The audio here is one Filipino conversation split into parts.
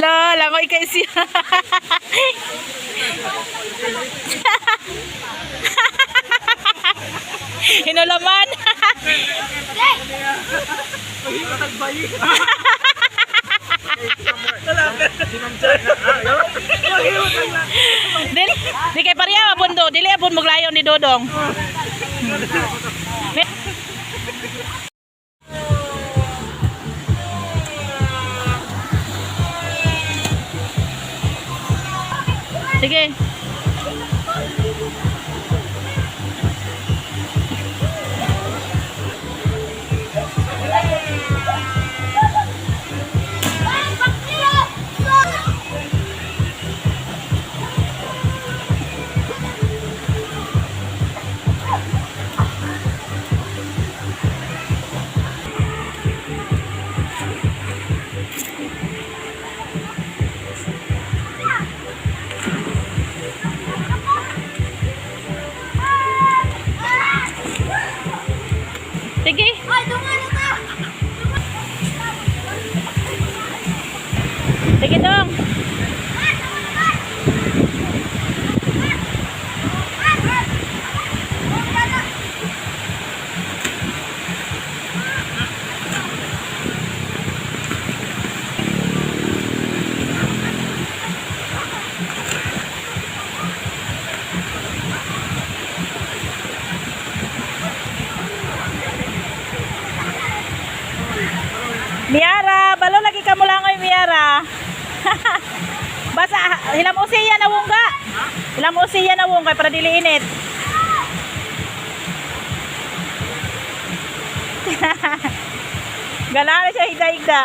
La, langoy kay siya. Hinulaman. Di kay pariya mabundo, dili apon maglayon ni Dodong. Sige. Sige. Sige dong. Miara, balo lagi ka mo langoy, Miara. Basa, hilam usiya na wungga. Hilam usiya na wungga para dili init. Gala siya higda-higda.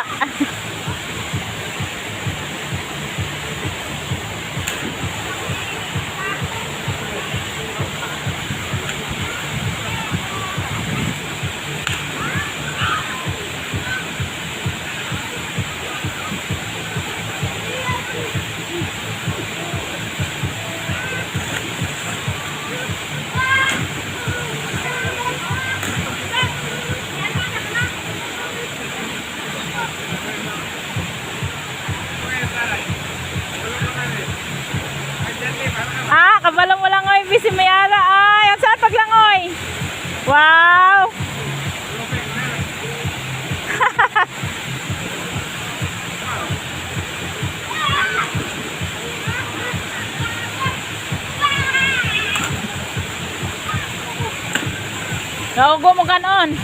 Kabalo mo langoy, si Miara. Ay, ang saan paglangoy? Wow! Naugo mo kanon.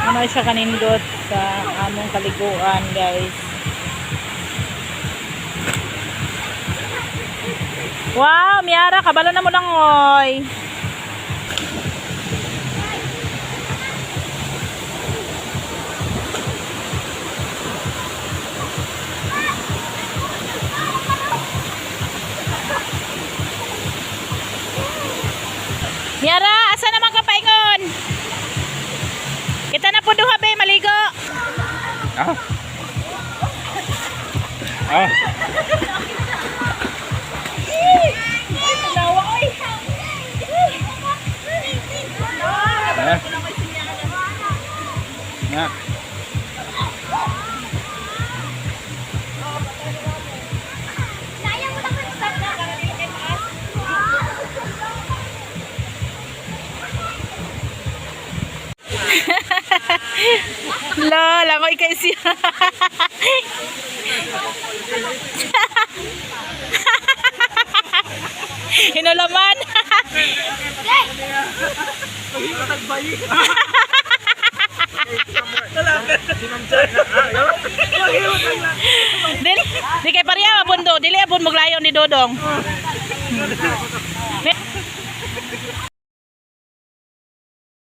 Ano siya kanindot sa among kaliguan, guys. Wow, Miara, kabalo na mo langoy. Miara, asa naman ka paingon? Kita na po duha be, maligo. Ah. Ah. Ya. La, langoy kay siya. Hinulaman. Di kay pariya mabundo, dili apon maglayon ni Dodong.